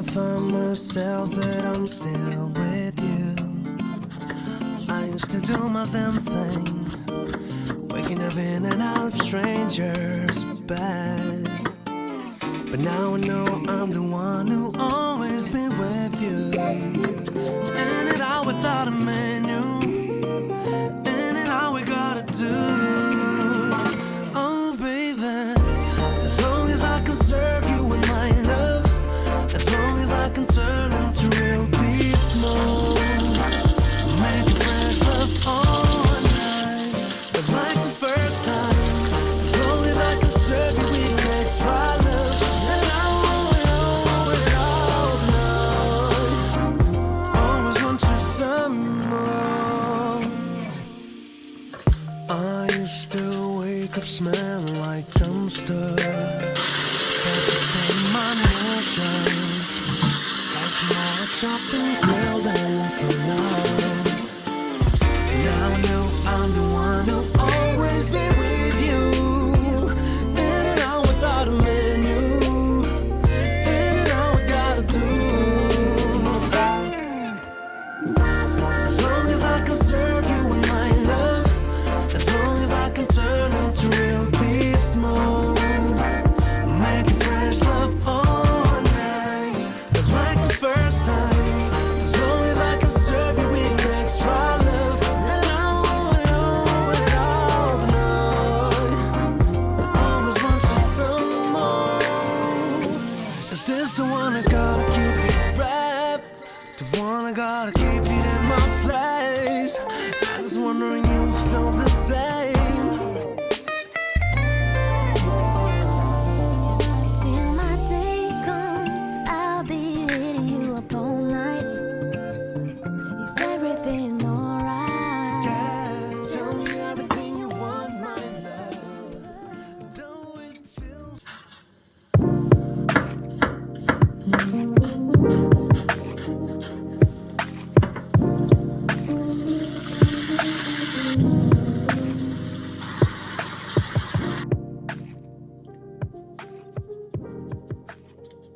find myself that I'm still with you. I used to do my damn thing, waking up in and out of strangers' bed. But now I know I'm the one who always be with you. In and out without a menu, in and out we gotta do. Oh baby, as long as I can serve you with my love, as long as I can turn into real beast mode, making fresh love all night, just like the first time. As long as I can serve you with extra love, and I want it all night. Always want you some more. I used to wake up smelling like dumpster. My notion, like more chopping, grilled and for love. Now I know I'm the one who always be with you. In and out without a menu, in and out we gotta do. As long as I can serve you with my love, as long as I can turn into real beast mode, making fresh love all night, just like the first time. As long as I can serve you with extra love, and I want it all night. I always want you some more. Is this the one I gotta keep it wrapped? The one I gotta keep it in my place? I was wondering you felt the same.